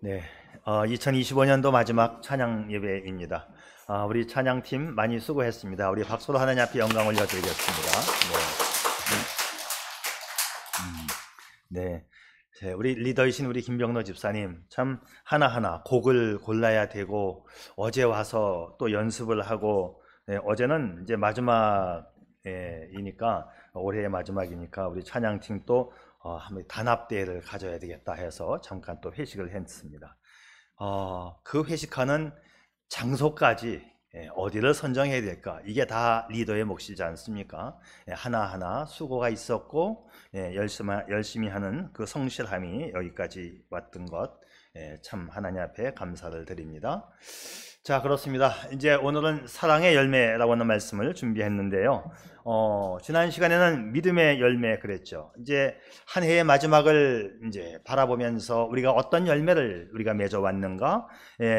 네, 2025년도 마지막 찬양 예배입니다. 우리 찬양팀 많이 수고했습니다. 우리 박수로 하나님 앞에 영광 올려드리겠습니다. 네. 네, 우리 리더이신 우리 김병로 집사님 참 하나하나 곡을 골라야 되고 어제 와서 또 연습을 하고 어제는 이제 마지막이니까 올해의 마지막이니까 우리 찬양팀 또 한번 단합대회를 가져야 되겠다 해서 잠깐 또 회식을 했습니다. 그 회식하는 장소까지 어디를 선정해야 될까? 이게 다 리더의 몫이지 않습니까? 하나하나 수고가 있었고 열심히 하는 그 성실함이 여기까지 왔던 것 참 하나님 앞에 감사를 드립니다. 자, 그렇습니다. 이제 오늘은 사랑의 열매라고 하는 말씀을 준비했는데요. 지난 시간에는 믿음의 열매 그랬죠. 이제 한 해의 마지막을 이제 바라보면서 우리가 어떤 열매를 우리가 맺어왔는가?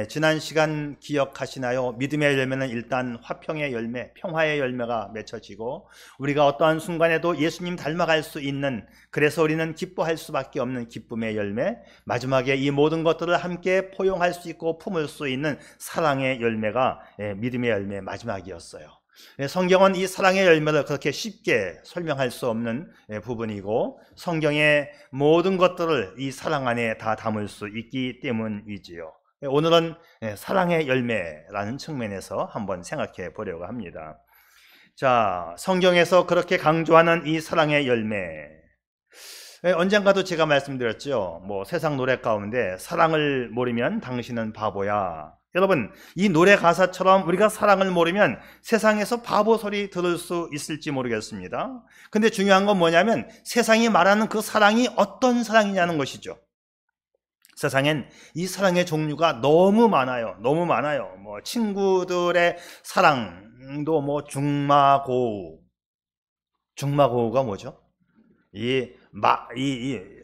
지난 시간 기억하시나요? 믿음의 열매는 일단 화평의 열매, 평화의 열매가 맺혀지고 우리가 어떠한 순간에도 예수님 닮아갈 수 있는, 그래서 우리는 기뻐할 수밖에 없는 기쁨의 열매, 마지막에 이 모든 것들을 함께 포용할 수 있고 품을 수 있는 사랑의 열매가 믿음의 열매 마지막이었어요. 성경은 이 사랑의 열매를 그렇게 쉽게 설명할 수 없는 부분이고 성경의 모든 것들을 이 사랑 안에 다 담을 수 있기 때문이지요. 오늘은 사랑의 열매라는 측면에서 한번 생각해 보려고 합니다. 자, 성경에서 그렇게 강조하는 이 사랑의 열매, 언젠가도 제가 말씀드렸죠. 세상 노래 가운데 사랑을 모르면 당신은 바보야. 여러분, 이 노래 가사처럼 우리가 사랑을 모르면 세상에서 바보 소리 들을 수 있을지 모르겠습니다. 근데 중요한 건 뭐냐면 세상이 말하는 그 사랑이 어떤 사랑이냐는 것이죠. 세상엔 이 사랑의 종류가 너무 많아요. 너무 많아요. 친구들의 사랑도 중마고우가 뭐죠? 이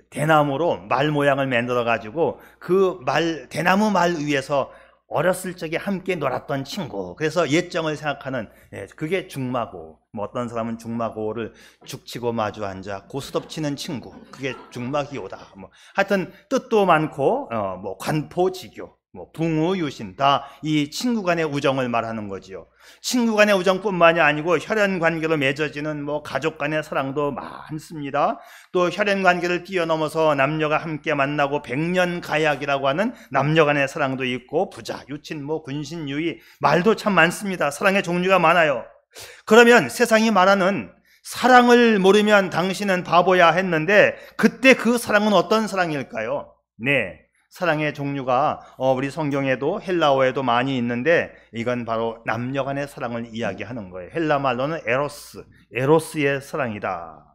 대나무로 말 모양을 만들어 가지고 그 대나무 말 위에서 어렸을 적에 함께 놀았던 친구, 그래서 옛정을 생각하는 그게 중마고. 어떤 사람은 중마고를 죽치고 마주 앉아 고스톱치는 친구, 그게 중마기오다. 하여튼 뜻도 많고 관포지교, 붕우유신, 다 이 친구 간의 우정을 말하는 거지요. 친구 간의 우정뿐만이 아니고 혈연 관계로 맺어지는 가족 간의 사랑도 많습니다. 또 혈연 관계를 뛰어넘어서 남녀가 함께 만나고 백년 가약이라고 하는 남녀 간의 사랑도 있고 부자, 유친, 군신, 유의, 말도 참 많습니다. 사랑의 종류가 많아요. 그러면 세상이 말하는 사랑을 모르면 당신은 바보야 했는데 그때 그 사랑은 어떤 사랑일까요? 네, 사랑의 종류가 우리 성경에도 헬라어에도 많이 있는데 이건 바로 남녀 간의 사랑을 이야기하는 거예요. 헬라 말로는 에로스의 사랑이다.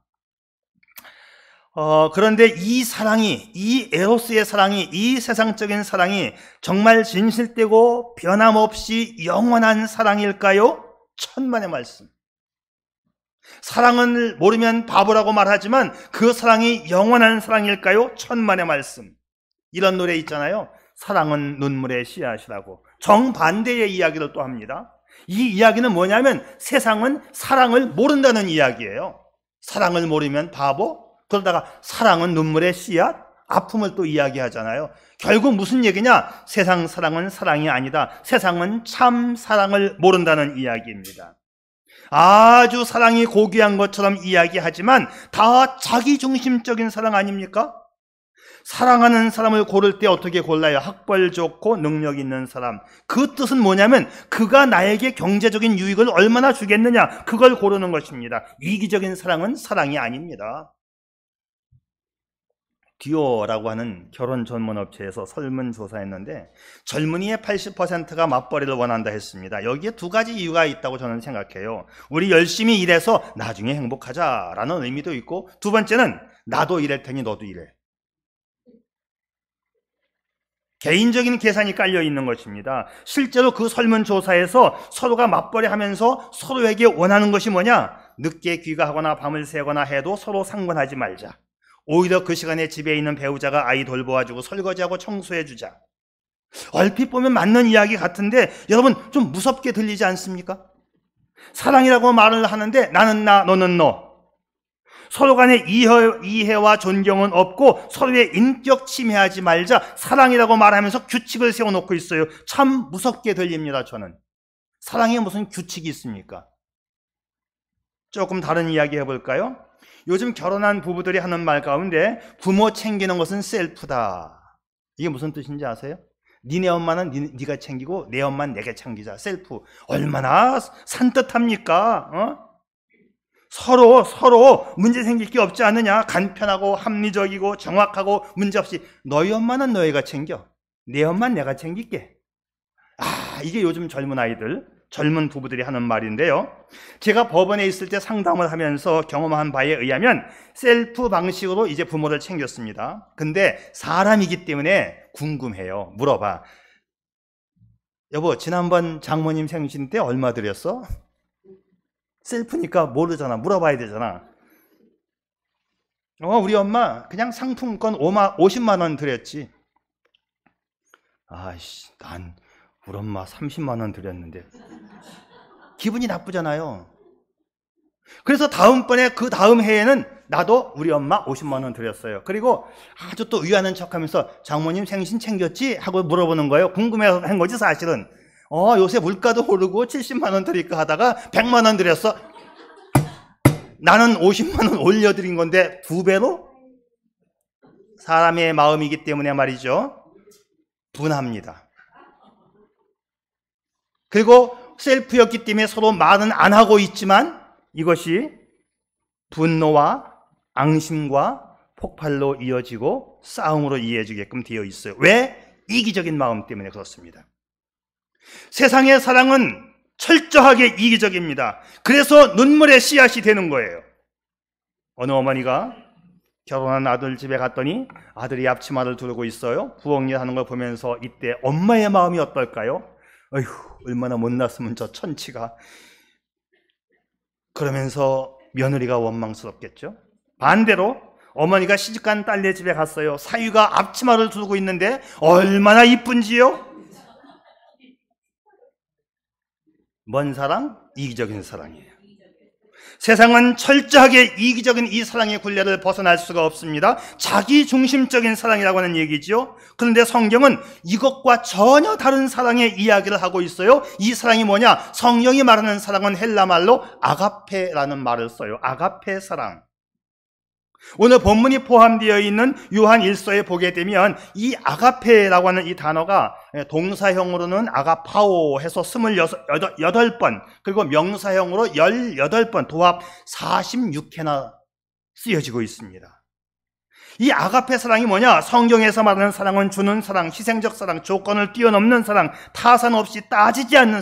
그런데 이 사랑이, 이 에로스의 사랑이, 이 세상적인 사랑이 정말 진실되고 변함없이 영원한 사랑일까요? 천만의 말씀. 사랑을 모르면 바보라고 말하지만 그 사랑이 영원한 사랑일까요? 천만의 말씀. 이런 노래 있잖아요. 사랑은 눈물의 씨앗이라고. 정반대의 이야기를 또 합니다. 이 이야기는 뭐냐면 세상은 사랑을 모른다는 이야기예요. 사랑을 모르면 바보? 그러다가 사랑은 눈물의 씨앗? 아픔을 또 이야기하잖아요. 결국 무슨 얘기냐? 세상 사랑은 사랑이 아니다. 세상은 참 사랑을 모른다는 이야기입니다. 아주 사랑이 고귀한 것처럼 이야기하지만 다 자기중심적인 사랑 아닙니까? 사랑하는 사람을 고를 때 어떻게 골라요? 학벌 좋고 능력 있는 사람. 그 뜻은 뭐냐면 그가 나에게 경제적인 유익을 얼마나 주겠느냐, 그걸 고르는 것입니다. 이기적인 사랑은 사랑이 아닙니다. 듀오라고 하는 결혼 전문 업체에서 설문조사했는데 젊은이의 80%가 맞벌이를 원한다 했습니다. 여기에 두 가지 이유가 있다고 저는 생각해요. 우리 열심히 일해서 나중에 행복하자라는 의미도 있고, 두 번째는 나도 일할 테니 너도 일해. 개인적인 계산이 깔려 있는 것입니다. 실제로 그 설문조사에서 서로가 맞벌이하면서 서로에게 원하는 것이 뭐냐? 늦게 귀가하거나 밤을 새거나 해도 서로 상관하지 말자. 오히려 그 시간에 집에 있는 배우자가 아이 돌보아주고 설거지하고 청소해주자. 얼핏 보면 맞는 이야기 같은데 여러분 좀 무섭게 들리지 않습니까? 사랑이라고 말을 하는데 나는 나, 너는 너. 서로 간에 이해와 존경은 없고 서로의 인격 침해하지 말자, 사랑이라고 말하면서 규칙을 세워놓고 있어요. 참 무섭게 들립니다. 저는 사랑에 무슨 규칙이 있습니까? 조금 다른 이야기 해볼까요? 요즘 결혼한 부부들이 하는 말 가운데 부모 챙기는 것은 셀프다. 이게 무슨 뜻인지 아세요? 니네 엄마는 네가 챙기고 내 엄마는 내가 챙기자. 셀프. 얼마나 산뜻합니까? 서로 문제 생길 게 없지 않느냐? 간편하고 합리적이고 정확하고 문제없이 너희 엄마는 너희가 챙겨. 내 엄마는 내가 챙길게. 이게 요즘 젊은 부부들이 하는 말인데요. 제가 법원에 있을 때 상담을 하면서 경험한 바에 의하면 셀프 방식으로 이제 부모를 챙겼습니다. 근데 사람이기 때문에 궁금해요. 물어봐. 여보, 지난번 장모님 생신 때 얼마 드렸어? 셀프니까 모르잖아. 물어봐야 되잖아. 우리 엄마 그냥 상품권 50만 원 드렸지. 난 우리 엄마 30만 원 드렸는데. 기분이 나쁘잖아요. 그래서 그 다음 해에는 나도 우리 엄마 50만 원 드렸어요. 그리고 아주 또 위하는 척하면서 장모님 생신 챙겼지? 하고 물어보는 거예요. 궁금해서 한 거지 사실은. 요새 물가도 오르고 70만 원 드릴까 하다가 100만 원 드렸어. 나는 50만 원 올려드린 건데 2배로? 사람의 마음이기 때문에 말이죠. 분합니다. 그리고 셀프였기 때문에 서로 말은 안 하고 있지만 이것이 분노와 앙심과 폭발로 이어지고 싸움으로 이어지게끔 되어 있어요. 왜? 이기적인 마음 때문에 그렇습니다. 세상의 사랑은 철저하게 이기적입니다. 그래서 눈물의 씨앗이 되는 거예요. 어느 어머니가 결혼한 아들 집에 갔더니 아들이 앞치마를 두르고 있어요. 부엌일 하는 걸 보면서 이때 엄마의 마음이 어떨까요? 어휴, 얼마나 못났으면 저 천치가. 그러면서 며느리가 원망스럽겠죠. 반대로 어머니가 시집간 딸네 집에 갔어요. 사위가 앞치마를 두르고 있는데 얼마나 이쁜지요? 뭔 사랑? 이기적인 사랑이에요. 세상은 철저하게 이기적인 이 사랑의 굴레를 벗어날 수가 없습니다. 자기중심적인 사랑이라고 하는 얘기죠. 그런데 성경은 이것과 전혀 다른 사랑의 이야기를 하고 있어요. 이 사랑이 뭐냐? 성경이 말하는 사랑은 헬라말로 아가페라는 말을 써요. 아가페 사랑. 오늘 본문이 포함되어 있는 요한 1서에 보게 되면 이 아가페라고 하는 이 단어가 동사형으로는 아가파오 해서 28번, 그리고 명사형으로 18번, 도합 46회나 쓰여지고 있습니다. 이 아가페 사랑이 뭐냐? 성경에서 말하는 사랑은 주는 사랑, 희생적 사랑, 조건을 뛰어넘는 사랑, 타산 없이 따지지 않는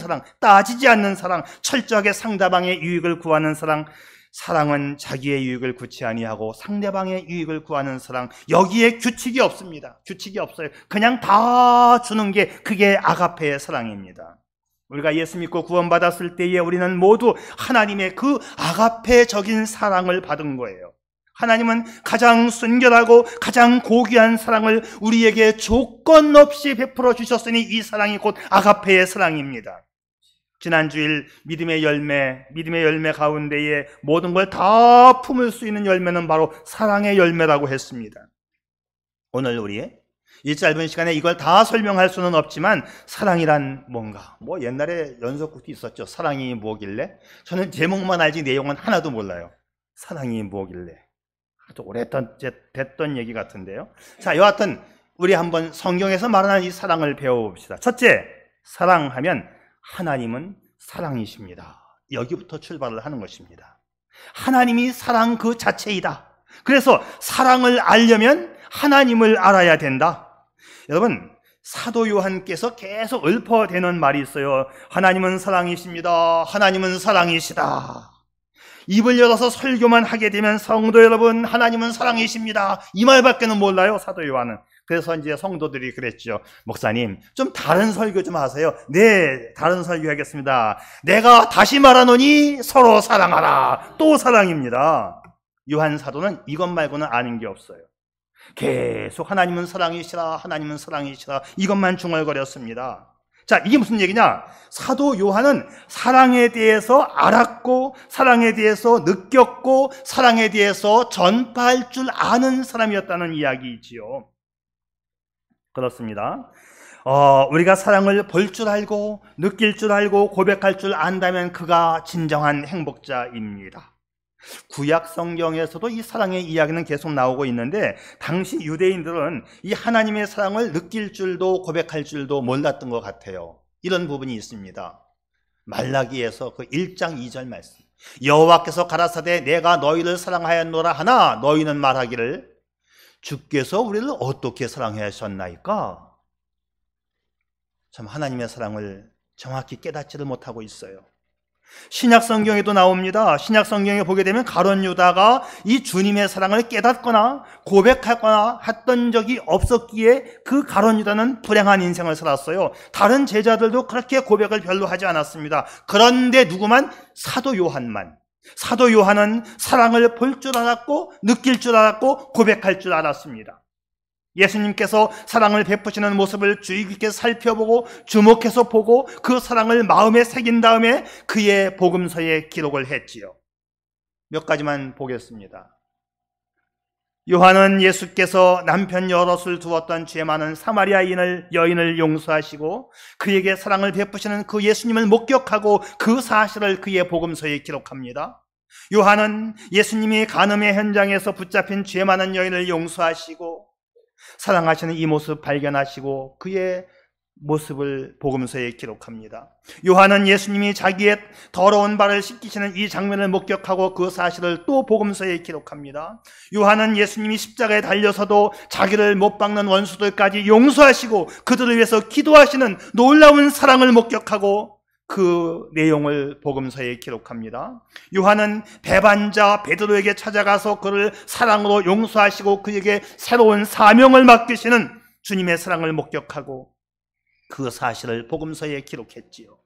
사랑, 철저하게 상대방의 유익을 구하는 사랑. 사랑은 자기의 유익을 구치 아니하고 상대방의 유익을 구하는 사랑. 여기에 규칙이 없습니다. 규칙이 없어요. 그냥 다 주는 게 그게 아가페의 사랑입니다. 우리가 예수 믿고 구원받았을 때에 우리는 모두 하나님의 그 아가페적인 사랑을 받은 거예요. 하나님은 가장 순결하고 가장 고귀한 사랑을 우리에게 조건 없이 베풀어 주셨으니 이 사랑이 곧 아가페의 사랑입니다. 지난주일 믿음의 열매 가운데에 모든 걸 다 품을 수 있는 열매는 바로 사랑의 열매라고 했습니다. 오늘 우리 이 짧은 시간에 이걸 다 설명할 수는 없지만 사랑이란 뭔가, 옛날에 연속극도 있었죠. 사랑이 뭐길래? 저는 제목만 알지 내용은 하나도 몰라요. 사랑이 뭐길래? 아주 오래됐던 얘기 같은데요. 자, 여하튼 우리 한번 성경에서 말하는 이 사랑을 배워봅시다. 첫째, 사랑하면 하나님은 사랑이십니다. 여기부터 출발을 하는 것입니다. 하나님이 사랑 그 자체이다. 그래서 사랑을 알려면 하나님을 알아야 된다. 여러분, 사도 요한께서 계속 읊어대는 말이 있어요. 하나님은 사랑이십니다. 하나님은 사랑이시다. 입을 열어서 설교만 하게 되면 성도 여러분, 하나님은 사랑이십니다. 이 말밖에는 몰라요, 사도 요한은. 그래서 이제 성도들이 그랬죠. 목사님, 좀 다른 설교 좀 하세요. 네, 다른 설교 하겠습니다. 내가 다시 말하노니 서로 사랑하라. 또 사랑입니다. 요한 사도는 이것 말고는 아는 게 없어요. 계속 하나님은 사랑이시라, 하나님은 사랑이시라, 이것만 중얼거렸습니다. 자, 이게 무슨 얘기냐? 사도 요한은 사랑에 대해서 알았고, 사랑에 대해서 느꼈고, 사랑에 대해서 전파할 줄 아는 사람이었다는 이야기이지요. 그렇습니다. 우리가 사랑을 볼 줄 알고, 느낄 줄 알고, 고백할 줄 안다면 그가 진정한 행복자입니다. 구약 성경에서도 이 사랑의 이야기는 계속 나오고 있는데, 당시 유대인들은 이 하나님의 사랑을 느낄 줄도 고백할 줄도 몰랐던 것 같아요. 이런 부분이 있습니다. 말라기에서 그 1장 2절 말씀, 여호와께서 가라사대 내가 너희를 사랑하였노라 하나 너희는 말하기를 주께서 우리를 어떻게 사랑하셨나이까? 참, 하나님의 사랑을 정확히 깨닫지를 못하고 있어요. 신약 성경에도 나옵니다. 신약 성경에 보게 되면 가룟 유다가 이 주님의 사랑을 깨닫거나 고백하거나 했던 적이 없었기에 그 가룟 유다는 불행한 인생을 살았어요. 다른 제자들도 그렇게 고백을 별로 하지 않았습니다. 그런데 누구만? 사도 요한만. 사도 요한은 사랑을 볼 줄 알았고, 느낄 줄 알았고, 고백할 줄 알았습니다. 예수님께서 사랑을 베푸시는 모습을 주의 깊게 살펴보고 주목해서 보고 그 사랑을 마음에 새긴 다음에 그의 복음서에 기록을 했지요. 몇 가지만 보겠습니다. 요한은 예수께서 남편 여럿을 두었던 죄 많은 사마리아 여인을 용서하시고 그에게 사랑을 베푸시는 그 예수님을 목격하고 그 사실을 그의 복음서에 기록합니다. 요한은 예수님이 간음의 현장에서 붙잡힌 죄 많은 여인을 용서하시고 사랑하시는 이 모습 발견하시고 그의 모습을 복음서에 기록합니다. 요한은 예수님이 자기의 더러운 발을 씻기시는 이 장면을 목격하고 그 사실을 또 복음서에 기록합니다. 요한은 예수님이 십자가에 달려서도 자기를 못 박는 원수들까지 용서하시고 그들을 위해서 기도하시는 놀라운 사랑을 목격하고 그 내용을 복음서에 기록합니다. 요한은 배반자 베드로에게 찾아가서 그를 사랑으로 용서하시고 그에게 새로운 사명을 맡기시는 주님의 사랑을 목격하고 그 사실을 복음서에 기록했지요.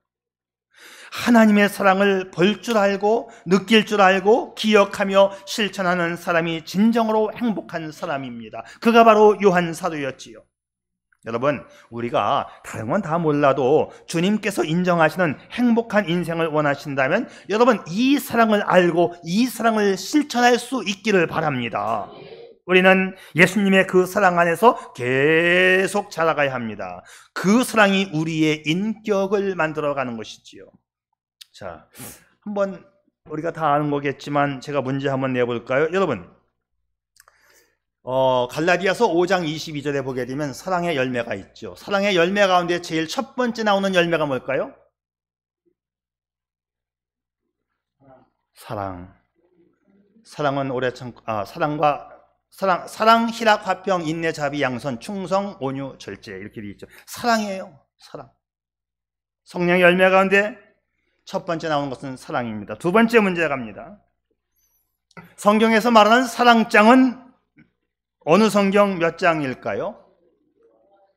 하나님의 사랑을 볼 줄 알고 느낄 줄 알고 기억하며 실천하는 사람이 진정으로 행복한 사람입니다. 그가 바로 요한 사도였지요. 여러분, 우리가 다른 건 다 몰라도 주님께서 인정하시는 행복한 인생을 원하신다면 여러분, 이 사랑을 알고 이 사랑을 실천할 수 있기를 바랍니다. 우리는 예수님의 그 사랑 안에서 계속 자라가야 합니다. 그 사랑이 우리의 인격을 만들어가는 것이지요. 자, 한번 우리가 다 아는 거겠지만 제가 문제 한번 내볼까요? 여러분, 갈라디아서 5장 22절에 보게 되면 사랑의 열매가 있죠. 사랑의 열매 가운데 제일 첫 번째 나오는 열매가 뭘까요? 사랑. 사랑은 오래 참고, 사랑, 희락, 화평, 인내, 자비, 양선, 충성, 온유, 절제 이렇게 되어 있죠. 사랑이에요. 사랑. 성령의 열매 가운데 첫 번째 나오는 것은 사랑입니다. 두 번째 문제 갑니다. 성경에서 말하는 사랑장은 어느 성경 몇 장일까요?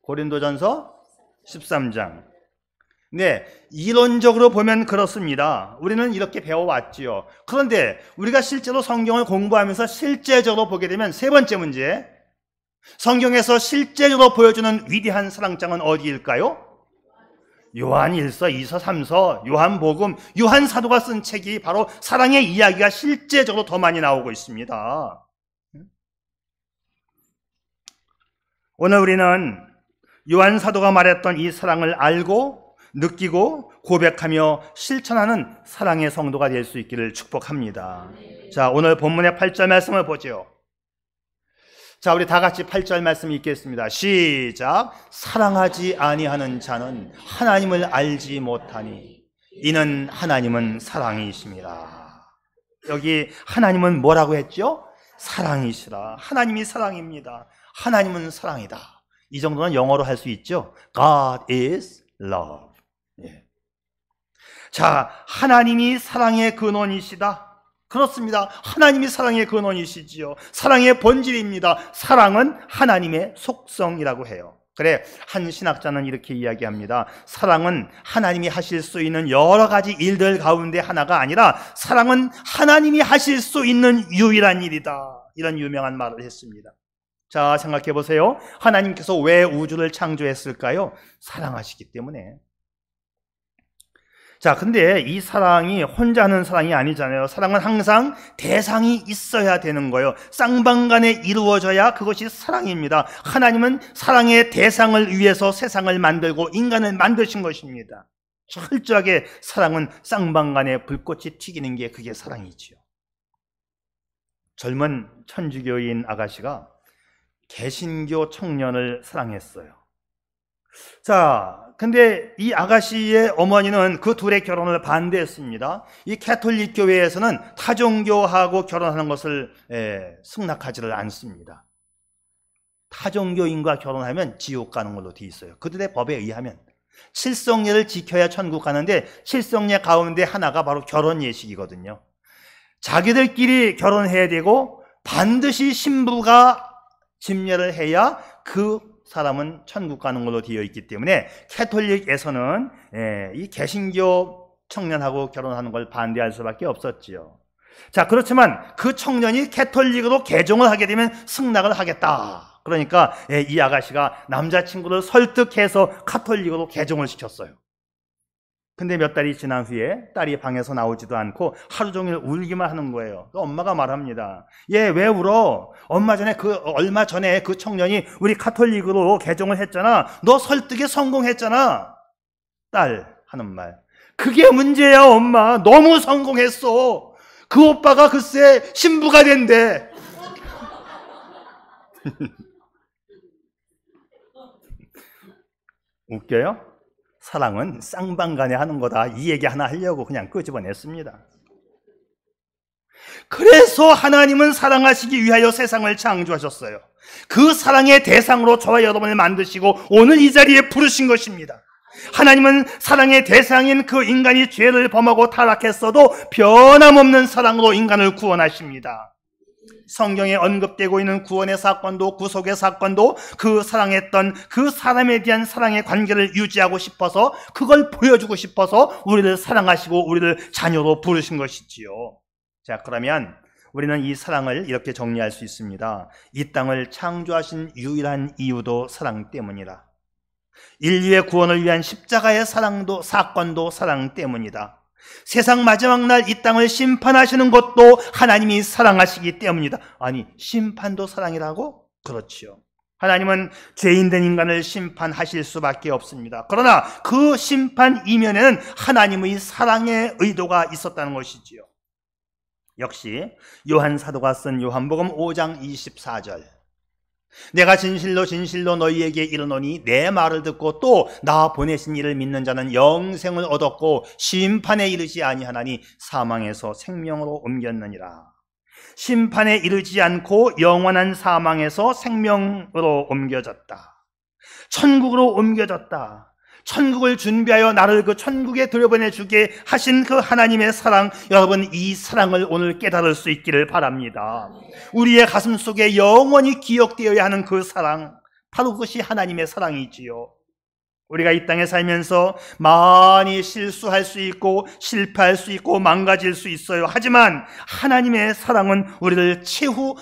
고린도전서 13장. 네, 이론적으로 보면 그렇습니다. 우리는 이렇게 배워왔지요. 그런데 우리가 실제로 성경을 공부하면서 실제적으로 보게 되면 세 번째 문제, 성경에서 실제적으로 보여주는 위대한 사랑장은 어디일까요? 요한 1서, 2서, 3서, 요한복음, 요한 사도가 쓴 책이 바로 사랑의 이야기가 실제적으로 더 많이 나오고 있습니다. 오늘 우리는 요한 사도가 말했던 이 사랑을 알고 느끼고 고백하며 실천하는 사랑의 성도가 될 수 있기를 축복합니다. 자, 오늘 본문의 8절 말씀을 보죠. 자, 우리 다 같이 8절 말씀 읽겠습니다. 시작. 사랑하지 아니하는 자는 하나님을 알지 못하니 이는 하나님은 사랑이십니다. 여기 하나님은 뭐라고 했죠? 사랑이시라. 하나님이 사랑입니다. 하나님은 사랑이다. 이 정도는 영어로 할 수 있죠. God is love. 예. 자, 하나님이 사랑의 근원이시다. 그렇습니다. 하나님이 사랑의 근원이시지요. 사랑의 본질입니다. 사랑은 하나님의 속성이라고 해요. 그래, 한 신학자는 이렇게 이야기합니다. 사랑은 하나님이 하실 수 있는 여러 가지 일들 가운데 하나가 아니라 사랑은 하나님이 하실 수 있는 유일한 일이다. 이런 유명한 말을 했습니다. 자, 생각해 보세요. 하나님께서 왜 우주를 창조했을까요? 사랑하시기 때문에. 자, 근데 이 사랑이 혼자 하는 사랑이 아니잖아요. 사랑은 항상 대상이 있어야 되는 거예요. 쌍방간에 이루어져야 그것이 사랑입니다. 하나님은 사랑의 대상을 위해서 세상을 만들고 인간을 만드신 것입니다. 철저하게 사랑은 쌍방간에 불꽃이 튀기는 게 그게 사랑이지요. 젊은 천주교인 아가씨가 개신교 청년을 사랑했어요. 자, 근데 이 아가씨의 어머니는 그 둘의 결혼을 반대했습니다. 이 캐톨릭 교회에서는 타종교하고 결혼하는 것을 승낙하지를 않습니다. 타종교인과 결혼하면 지옥 가는 걸로 돼 있어요. 그들의 법에 의하면 칠성례를 지켜야 천국 가는데 칠성례 가운데 하나가 바로 결혼 예식이거든요. 자기들끼리 결혼해야 되고 반드시 신부가 집례를 해야 그 사람은 천국 가는 걸로 되어 있기 때문에 캐톨릭에서는 이 개신교 청년하고 결혼하는 걸 반대할 수밖에 없었지요. 자, 그렇지만 그 청년이 캐톨릭으로 개종을 하게 되면 승낙을 하겠다. 그러니까 이 아가씨가 남자친구를 설득해서 카톨릭으로 개종을 시켰어요. 근데 몇 달이 지난 후에 딸이 방에서 나오지도 않고 하루 종일 울기만 하는 거예요. 엄마가 말합니다. 얘 왜 울어? 얼마 전에 그 청년이 우리 카톨릭으로 개종을 했잖아. 너 설득에 성공했잖아. 딸 하는 말. 그게 문제야, 엄마. 너무 성공했어. 그 오빠가 글쎄 신부가 된대. 웃겨요? 사랑은 쌍방간에 하는 거다. 이 얘기 하나 하려고 그냥 끄집어냈습니다. 그래서 하나님은 사랑하시기 위하여 세상을 창조하셨어요. 그 사랑의 대상으로 저와 여러분을 만드시고 오늘 이 자리에 부르신 것입니다. 하나님은 사랑의 대상인 그 인간이 죄를 범하고 타락했어도 변함없는 사랑으로 인간을 구원하십니다. 성경에 언급되고 있는 구원의 사건도 구속의 사건도 그 사랑했던 그 사람에 대한 사랑의 관계를 유지하고 싶어서 그걸 보여주고 싶어서 우리를 사랑하시고 우리를 자녀로 부르신 것이지요. 자, 그러면 우리는 이 사랑을 이렇게 정리할 수 있습니다. 이 땅을 창조하신 유일한 이유도 사랑 때문이다. 인류의 구원을 위한 십자가의 사건도 사랑 때문이다. 세상 마지막 날 이 땅을 심판하시는 것도 하나님이 사랑하시기 때문이다. 아니, 심판도 사랑이라고? 그렇지요. 하나님은 죄인된 인간을 심판하실 수밖에 없습니다. 그러나 그 심판 이면에는 하나님의 사랑의 의도가 있었다는 것이지요. 역시 요한 사도가 쓴 요한복음 5장 24절. 내가 진실로 진실로 너희에게 이르노니 내 말을 듣고 또 나 보내신 이를 믿는 자는 영생을 얻었고 심판에 이르지 아니하나니 사망에서 생명으로 옮겼느니라. 심판에 이르지 않고 영원한 사망에서 생명으로 옮겨졌다. 천국으로 옮겨졌다. 천국을 준비하여 나를 그 천국에 들여보내주게 하신 그 하나님의 사랑, 여러분 이 사랑을 오늘 깨달을 수 있기를 바랍니다. 우리의 가슴 속에 영원히 기억되어야 하는 그 사랑, 바로 그것이 하나님의 사랑이지요. 우리가 이 땅에 살면서 많이 실수할 수 있고 실패할 수 있고 망가질 수 있어요. 하지만 하나님의 사랑은 우리를 최후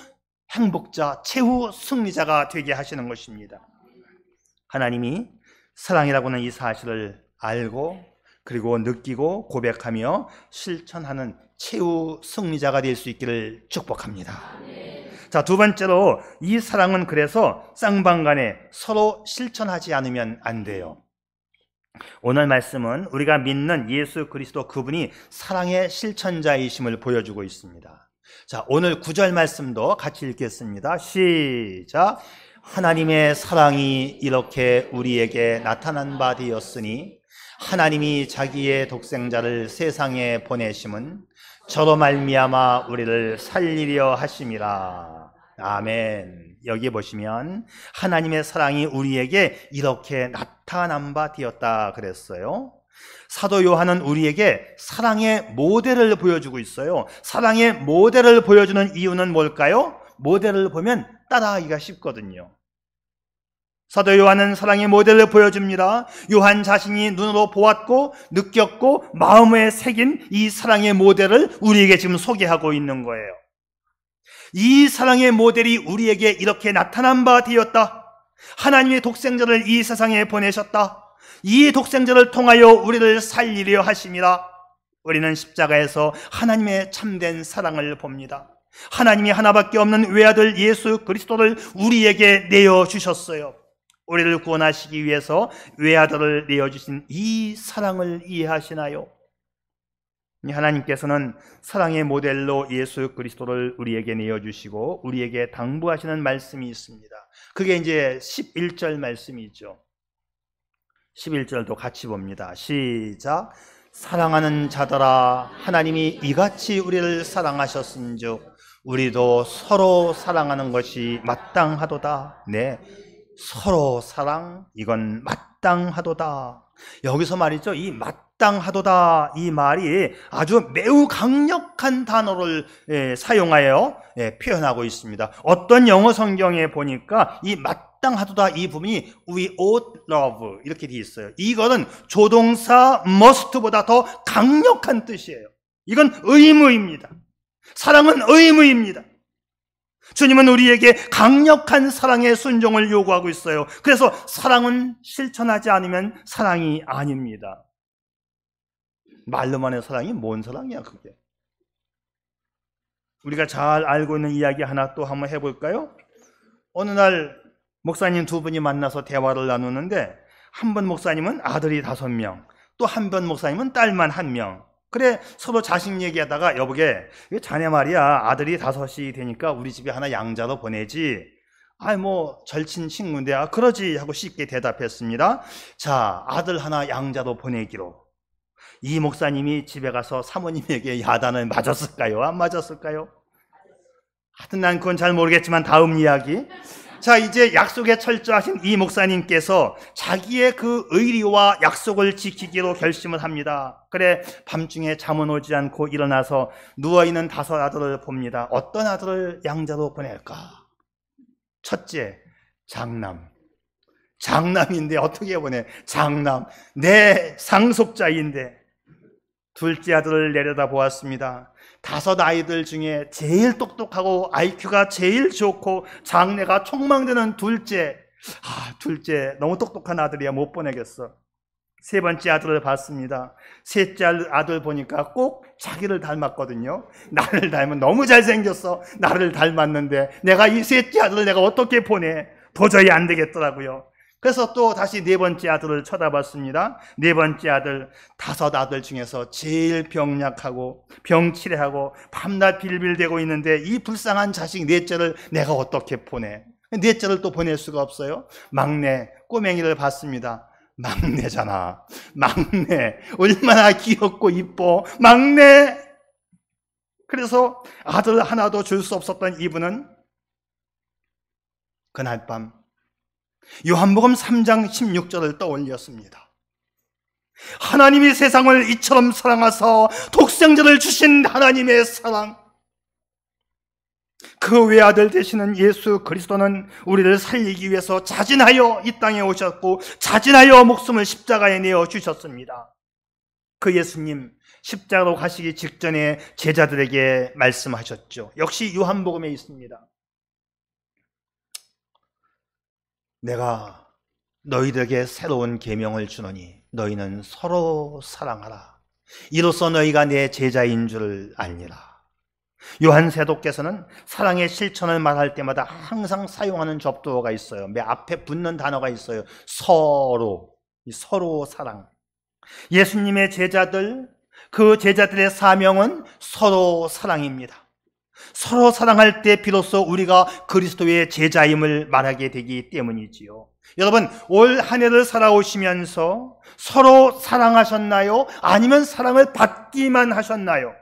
행복자, 최후 승리자가 되게 하시는 것입니다. 하나님이 사랑이라고는 이 사실을 알고 그리고 느끼고 고백하며 실천하는 최후 승리자가 될 수 있기를 축복합니다. 자, 두 번째로 이 사랑은 그래서 쌍방간에 서로 실천하지 않으면 안 돼요. 오늘 말씀은 우리가 믿는 예수 그리스도 그분이 사랑의 실천자이심을 보여주고 있습니다. 자, 오늘 9절 말씀도 같이 읽겠습니다. 시작. 하나님의 사랑이 이렇게 우리에게 나타난 바 되었으니 하나님이 자기의 독생자를 세상에 보내심은 저로 말미암아 우리를 살리려 하심이라. 아멘. 여기 보시면 하나님의 사랑이 우리에게 이렇게 나타난 바 되었다 그랬어요. 사도 요한은 우리에게 사랑의 모델을 보여주고 있어요. 사랑의 모델을 보여주는 이유는 뭘까요? 모델을 보면 따라하기가 쉽거든요. 사도 요한은 사랑의 모델을 보여줍니다. 요한 자신이 눈으로 보았고 느꼈고 마음에 새긴 이 사랑의 모델을 우리에게 지금 소개하고 있는 거예요. 이 사랑의 모델이 우리에게 이렇게 나타난 바 되었다. 하나님의 독생자를 이 세상에 보내셨다. 이 독생자를 통하여 우리를 살리려 하심이라. 우리는 십자가에서 하나님의 참된 사랑을 봅니다. 하나님이 하나밖에 없는 외아들 예수 그리스도를 우리에게 내어주셨어요. 우리를 구원하시기 위해서 외아들을 내어주신 이 사랑을 이해하시나요? 하나님께서는 사랑의 모델로 예수 그리스도를 우리에게 내어주시고 우리에게 당부하시는 말씀이 있습니다. 그게 이제 11절 말씀이죠. 11절도 같이 봅니다. 시작. 사랑하는 자들아, 하나님이 이같이 우리를 사랑하셨은즉 우리도 서로 사랑하는 것이 마땅하도다. 네, 서로 사랑, 이건 마땅하도다. 여기서 말이죠, 이 마땅하도다, 이 말이 아주 매우 강력한 단어를 사용하여 표현하고 있습니다. 어떤 영어 성경에 보니까 이 마땅하도다, 이 부분이 we ought love 이렇게 되어 있어요. 이거는 조동사 must보다 더 강력한 뜻이에요. 이건 의무입니다. 사랑은 의무입니다. 주님은 우리에게 강력한 사랑의 순종을 요구하고 있어요. 그래서 사랑은 실천하지 않으면 사랑이 아닙니다. 말로만 의 사랑이 뭔 사랑이야 그게? 우리가 잘 알고 있는 이야기 하나 또 한번 해볼까요? 어느 날 목사님 두 분이 만나서 대화를 나누는데, 한 번 목사님은 아들이 5명, 또 한 번 목사님은 딸만 1명. 그래 서로 자식 얘기하다가, 여보게 자네 말이야 아들이 5이 되니까 우리 집에 하나 양자로 보내지. 뭐 절친 친구인데 그러지 하고 쉽게 대답했습니다. 자, 아들 하나 양자로 보내기로. 이 목사님이 집에 가서 사모님에게 야단을 맞았을까요? 안 맞았을까요? 하여튼 난 그건 잘 모르겠지만 다음 이야기. 자, 이제 약속에 철저하신 이 목사님께서 자기의 그 의리와 약속을 지키기로 결심을 합니다. 그래 밤중에 잠은 오지 않고 일어나서 누워있는 5 아들을 봅니다. 어떤 아들을 양자로 보낼까? 첫째, 장남인데 어떻게 보내? 장남, 내 상속자인데. 둘째 아들을 내려다보았습니다. 5 아이들 중에 제일 똑똑하고 IQ가 제일 좋고 장래가 촉망되는 둘째. 둘째 너무 똑똑한 아들이야, 못 보내겠어. 세 번째 아들을 봤습니다. 셋째 아들 보니까 꼭 자기를 닮았거든요. 나를 닮은, 너무 잘생겼어. 나를 닮았는데 내가 이 셋째 아들을 내가 어떻게 보내? 도저히 안 되겠더라고요. 그래서 또 다시 4번째 아들을 쳐다봤습니다. 4번째 아들, 5 아들 중에서 제일 병약하고 병치레하고 밤낮 빌빌대고 있는데 이 불쌍한 자식 넷째를 내가 어떻게 보내? 넷째를 또 보낼 수가 없어요. 막내 꼬맹이를 봤습니다. 막내잖아. 막내 얼마나 귀엽고 이뻐. 막내. 그래서 아들 하나도 줄 수 없었던 이분은 그날 밤 요한복음 3장 16절을 떠올렸습니다. 하나님이 세상을 이처럼 사랑하사 독생자를 주신 하나님의 사랑, 그 외아들 되시는 예수 그리스도는 우리를 살리기 위해서 자진하여 이 땅에 오셨고 자진하여 목숨을 십자가에 내어 주셨습니다. 그 예수님 십자가로 가시기 직전에 제자들에게 말씀하셨죠. 역시 요한복음에 있습니다. 내가 너희들에게 새로운 계명을 주노니 너희는 서로 사랑하라. 이로써 너희가 내 제자인 줄 알리라. 요한 사도께서는 사랑의 실천을 말할 때마다 항상 사용하는 접두어가 있어요. 맨 앞에 붙는 단어가 있어요. 서로 사랑. 예수님의 제자들, 그 제자들의 사명은 서로 사랑입니다. 서로 사랑할 때 비로소 우리가 그리스도의 제자임을 말하게 되기 때문이지요. 여러분, 올 한 해를 살아오시면서 서로 사랑하셨나요? 아니면 사랑을 받기만 하셨나요?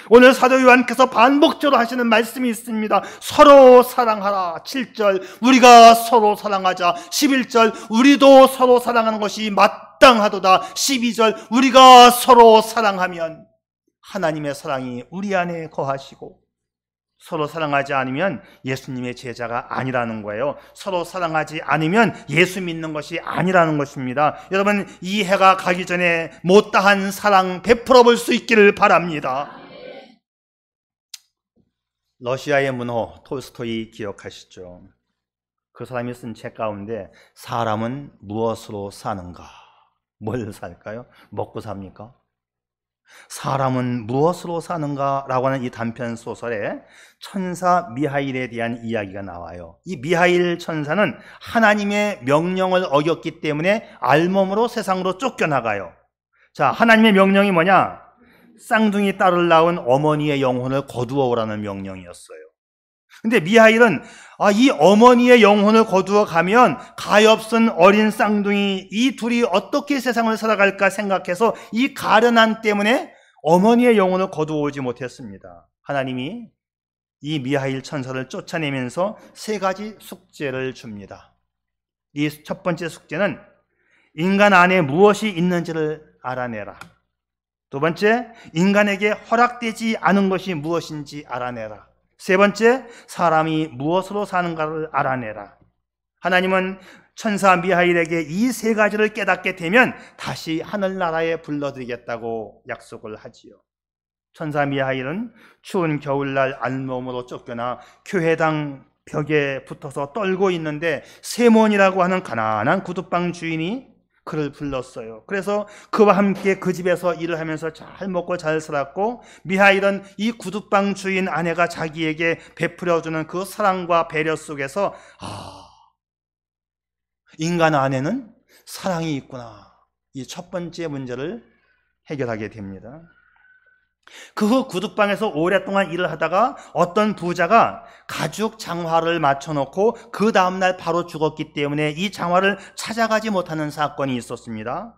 오늘 사도 요한께서 반복적으로 하시는 말씀이 있습니다. 서로 사랑하라. 7절 우리가 서로 사랑하자. 11절 우리도 서로 사랑하는 것이 마땅하도다. 12절 우리가 서로 사랑하면 하나님의 사랑이 우리 안에 거하시고, 서로 사랑하지 않으면 예수님의 제자가 아니라는 거예요. 서로 사랑하지 않으면 예수 믿는 것이 아니라는 것입니다. 여러분, 이 해가 가기 전에 못다한 사랑 베풀어 볼 수 있기를 바랍니다. 러시아의 문호 톨스토이 기억하시죠? 그 사람이 쓴 책 가운데 사람은 무엇으로 사는가? 뭘 살까요? 먹고 삽니까? 사람은 무엇으로 사는가? 라고 하는 이 단편 소설에 천사 미하일에 대한 이야기가 나와요. 이 미하일 천사는 하나님의 명령을 어겼기 때문에 알몸으로 세상으로 쫓겨나가요. 자, 하나님의 명령이 뭐냐? 쌍둥이 딸을 낳은 어머니의 영혼을 거두어 오라는 명령이었어요. 근데 미하일은 이 어머니의 영혼을 거두어 가면 가엾은 어린 쌍둥이 이 둘이 어떻게 세상을 살아갈까 생각해서 이 가련한 때문에 어머니의 영혼을 거두어 오지 못했습니다. 하나님이 이 미하일 천사를 쫓아내면서 세 가지 숙제를 줍니다. 이 첫 번째 숙제는 인간 안에 무엇이 있는지를 알아내라. 두 번째, 인간에게 허락되지 않은 것이 무엇인지 알아내라. 세 번째, 사람이 무엇으로 사는가를 알아내라. 하나님은 천사 미하일에게 이 세 가지를 깨닫게 되면 다시 하늘나라에 불러들이겠다고 약속을 하지요. 천사 미하일은 추운 겨울날 알몸으로 쫓겨나 교회당 벽에 붙어서 떨고 있는데 세몬이라고 하는 가난한 구두방 주인이 그를 불렀어요. 그래서 그와 함께 그 집에서 일을 하면서 잘 먹고 잘 살았고, 미하일은 이 구두방 주인 아내가 자기에게 베풀어주는 그 사랑과 배려 속에서 인간 안에는 사랑이 있구나, 이 첫 번째 문제를 해결하게 됩니다. 그 후 구두방에서 오랫동안 일을 하다가 어떤 부자가 가죽 장화를 맞춰놓고 그 다음날 바로 죽었기 때문에 이 장화를 찾아가지 못하는 사건이 있었습니다.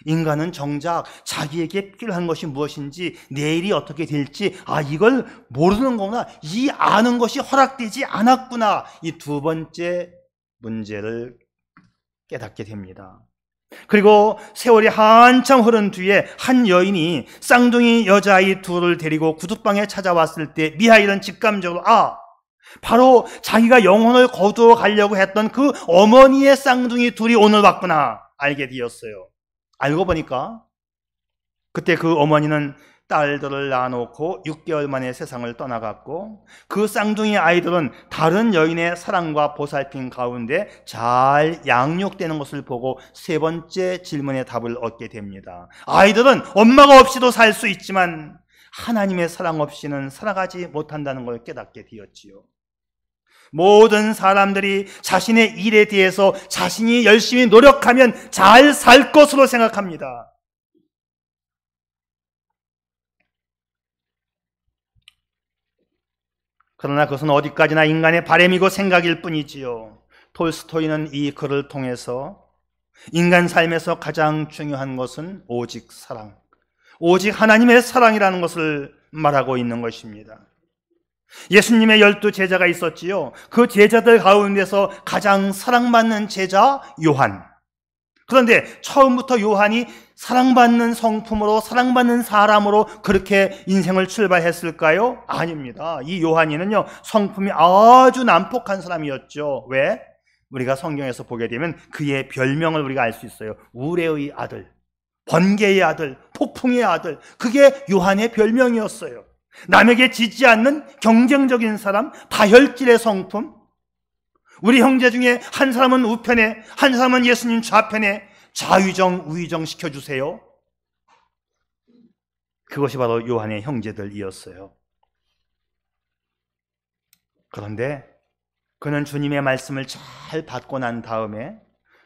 인간은 정작 자기에게 필요한 것이 무엇인지, 내일이 어떻게 될지 이걸 모르는 거구나, 이 아는 것이 허락되지 않았구나, 이 두 번째 문제를 깨닫게 됩니다. 그리고 세월이 한참 흐른 뒤에 한 여인이 쌍둥이 여자아이 둘을 데리고 구두방에 찾아왔을 때 미하일은 직감적으로 바로 자기가 영혼을 거두어 가려고 했던 그 어머니의 쌍둥이 둘이 오늘 왔구나 알게 되었어요. 알고 보니까 그때 그 어머니는 딸들을 낳아놓고 6개월 만에 세상을 떠나갔고, 그 쌍둥이 아이들은 다른 여인의 사랑과 보살핌 가운데 잘 양육되는 것을 보고 세 번째 질문의 답을 얻게 됩니다. 아이들은 엄마가 없이도 살 수 있지만 하나님의 사랑 없이는 살아가지 못한다는 걸 깨닫게 되었지요. 모든 사람들이 자신의 일에 대해서 자신이 열심히 노력하면 잘 살 것으로 생각합니다. 그러나 그것은 어디까지나 인간의 바람이고 생각일 뿐이지요. 톨스토이는 이 글을 통해서 인간 삶에서 가장 중요한 것은 오직 사랑, 오직 하나님의 사랑이라는 것을 말하고 있는 것입니다. 예수님의 12 제자가 있었지요. 그 제자들 가운데서 가장 사랑받는 제자 요한. 그런데 처음부터 요한이 사랑받는 성품으로, 사랑받는 사람으로 그렇게 인생을 출발했을까요? 아닙니다. 이 요한이는요, 성품이 아주 난폭한 사람이었죠. 왜? 우리가 성경에서 보게 되면 그의 별명을 우리가 알 수 있어요. 우레의 아들, 번개의 아들, 폭풍의 아들. 그게 요한의 별명이었어요. 남에게 지지 않는 경쟁적인 사람, 다혈질의 성품. 우리 형제 중에 한 사람은 우편에, 한 사람은 예수님 좌편에 좌위정, 우위정 시켜주세요. 그것이 바로 요한의 형제들이었어요. 그런데 그는 주님의 말씀을 잘 받고 난 다음에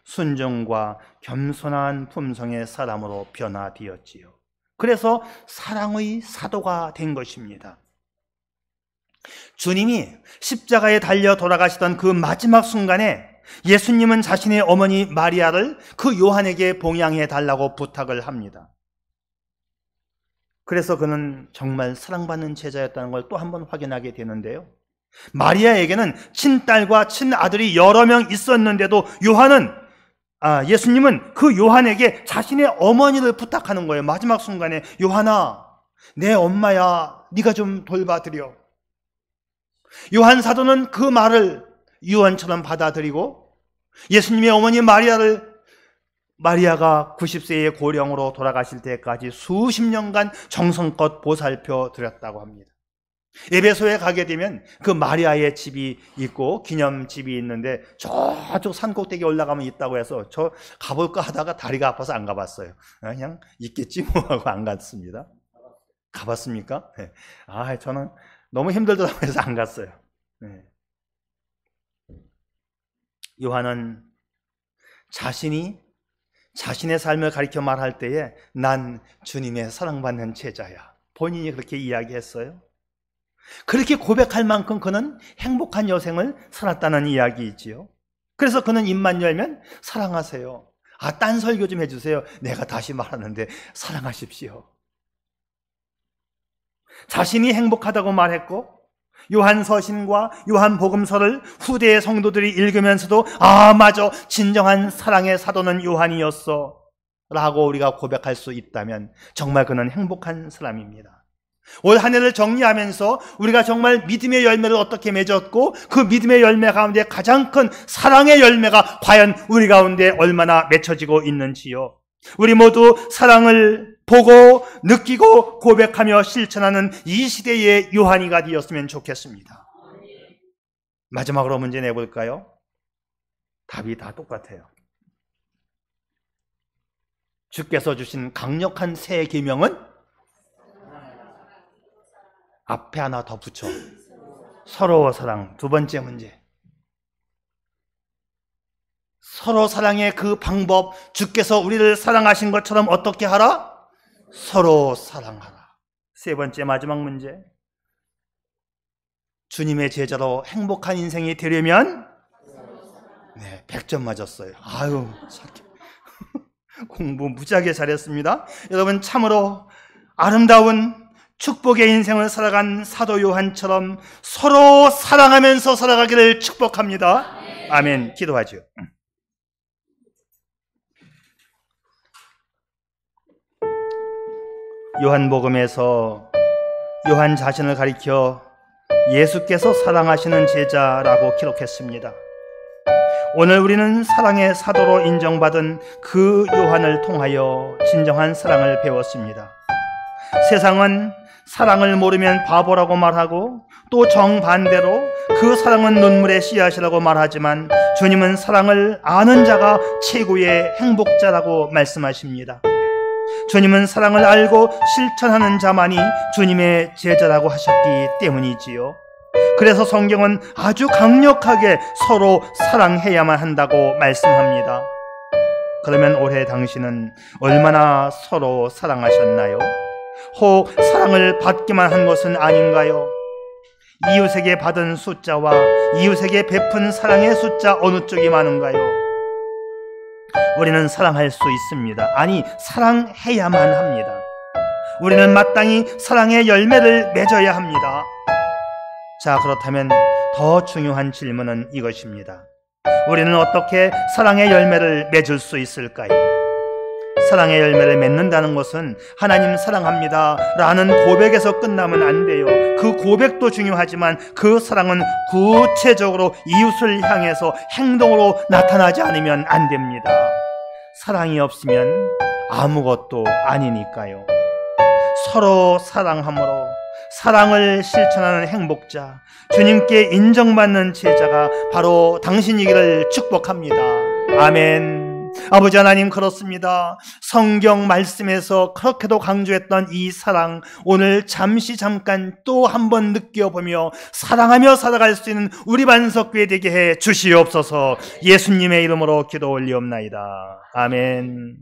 순종과 겸손한 품성의 사람으로 변화되었지요. 그래서 사랑의 사도가 된 것입니다. 주님이 십자가에 달려 돌아가시던 그 마지막 순간에 예수님은 자신의 어머니 마리아를 그 요한에게 봉양해 달라고 부탁을 합니다. 그래서 그는 정말 사랑받는 제자였다는 걸 또 한 번 확인하게 되는데요. 마리아에게는 친딸과 친아들이 여러 명 있었는데도 예수님은 그 요한에게 자신의 어머니를 부탁하는 거예요. 마지막 순간에 요한아, 내 엄마야, 네가 좀 돌봐드려. 요한 사도는 그 말을 유언처럼 받아들이고 예수님의 어머니 마리아가 90세의 고령으로 돌아가실 때까지 수십 년간 정성껏 보살펴 드렸다고 합니다. 에베소에 가게 되면 그 마리아의 집이 있고 기념집이 있는데 저쪽 산꼭대기에 올라가면 있다고 해서 저 가볼까 하다가 다리가 아파서 안 가봤어요. 그냥 있겠지 뭐 하고 안 갔습니다. 가봤습니까? 네. 저는 너무 힘들더라고요. 해서 안 갔어요. 네. 요한은 자신의 삶을 가리켜 말할 때에 난 주님의 사랑받는 제자야. 본인이 그렇게 이야기했어요. 그렇게 고백할 만큼 그는 행복한 여생을 살았다는 이야기이지요. 그래서 그는 입만 열면 사랑하세요. 딴 설교 좀 해주세요. 내가 다시 말하는데 사랑하십시오. 자신이 행복하다고 말했고 요한서신과 요한복음서를 후대의 성도들이 읽으면서도 맞아, 진정한 사랑의 사도는 요한이었어 라고 우리가 고백할 수 있다면 정말 그는 행복한 사람입니다. 올 한 해를 정리하면서 우리가 정말 믿음의 열매를 어떻게 맺었고 그 믿음의 열매 가운데 가장 큰 사랑의 열매가 과연 우리 가운데 얼마나 맺혀지고 있는지요. 우리 모두 사랑을 보고 느끼고 고백하며 실천하는 이 시대의 요한이가 되었으면 좋겠습니다. 마지막으로 문제 내볼까요? 답이 다 똑같아요. 주께서 주신 강력한 새 계명은 앞에 하나 더 붙여. 서로 사랑. 두 번째 문제. 서로 사랑의 그 방법, 주께서 우리를 사랑하신 것처럼 어떻게 하라? 서로 사랑하라. 세 번째 마지막 문제. 주님의 제자로 행복한 인생이 되려면 100점 맞았어요. 공부 무지하게 잘했습니다. 여러분 참으로 아름다운 축복의 인생을 살아간 사도 요한처럼 서로 사랑하면서 살아가기를 축복합니다. 아멘. 기도하죠. 요한복음에서 요한 자신을 가리켜 예수께서 사랑하시는 제자라고 기록했습니다. 오늘 우리는 사랑의 사도로 인정받은 그 요한을 통하여 진정한 사랑을 배웠습니다. 세상은 사랑을 모르면 바보라고 말하고 또 정반대로 그 사랑은 눈물의 씨앗이라고 말하지만 주님은 사랑을 아는 자가 최고의 행복자라고 말씀하십니다. 주님은 사랑을 알고 실천하는 자만이 주님의 제자라고 하셨기 때문이지요. 그래서 성경은 아주 강력하게 서로 사랑해야만 한다고 말씀합니다. 그러면 올해 당신은 얼마나 서로 사랑하셨나요? 혹 사랑을 받기만 한 것은 아닌가요? 이웃에게 받은 숫자와 이웃에게 베푼 사랑의 숫자 어느 쪽이 많은가요? 우리는 사랑할 수 있습니다. 아니, 사랑해야만 합니다. 우리는 마땅히 사랑의 열매를 맺어야 합니다. 자, 그렇다면 더 중요한 질문은 이것입니다. 우리는 어떻게 사랑의 열매를 맺을 수 있을까요? 사랑의 열매를 맺는다는 것은 하나님 사랑합니다 라는 고백에서 끝나면 안 돼요. 그 고백도 중요하지만 그 사랑은 구체적으로 이웃을 향해서 행동으로 나타나지 않으면 안 됩니다. 사랑이 없으면 아무것도 아니니까요. 서로 사랑함으로 사랑을 실천하는 행복자, 주님께 인정받는 제자가 바로 당신이기를 축복합니다. 아멘. 아버지 하나님, 그렇습니다. 성경 말씀에서 그렇게도 강조했던 이 사랑, 오늘 잠깐 또 한번 느껴보며 사랑하며 살아갈 수 있는 우리 반석교회 되게 해 주시옵소서. 예수님의 이름으로 기도 올리옵나이다. 아멘.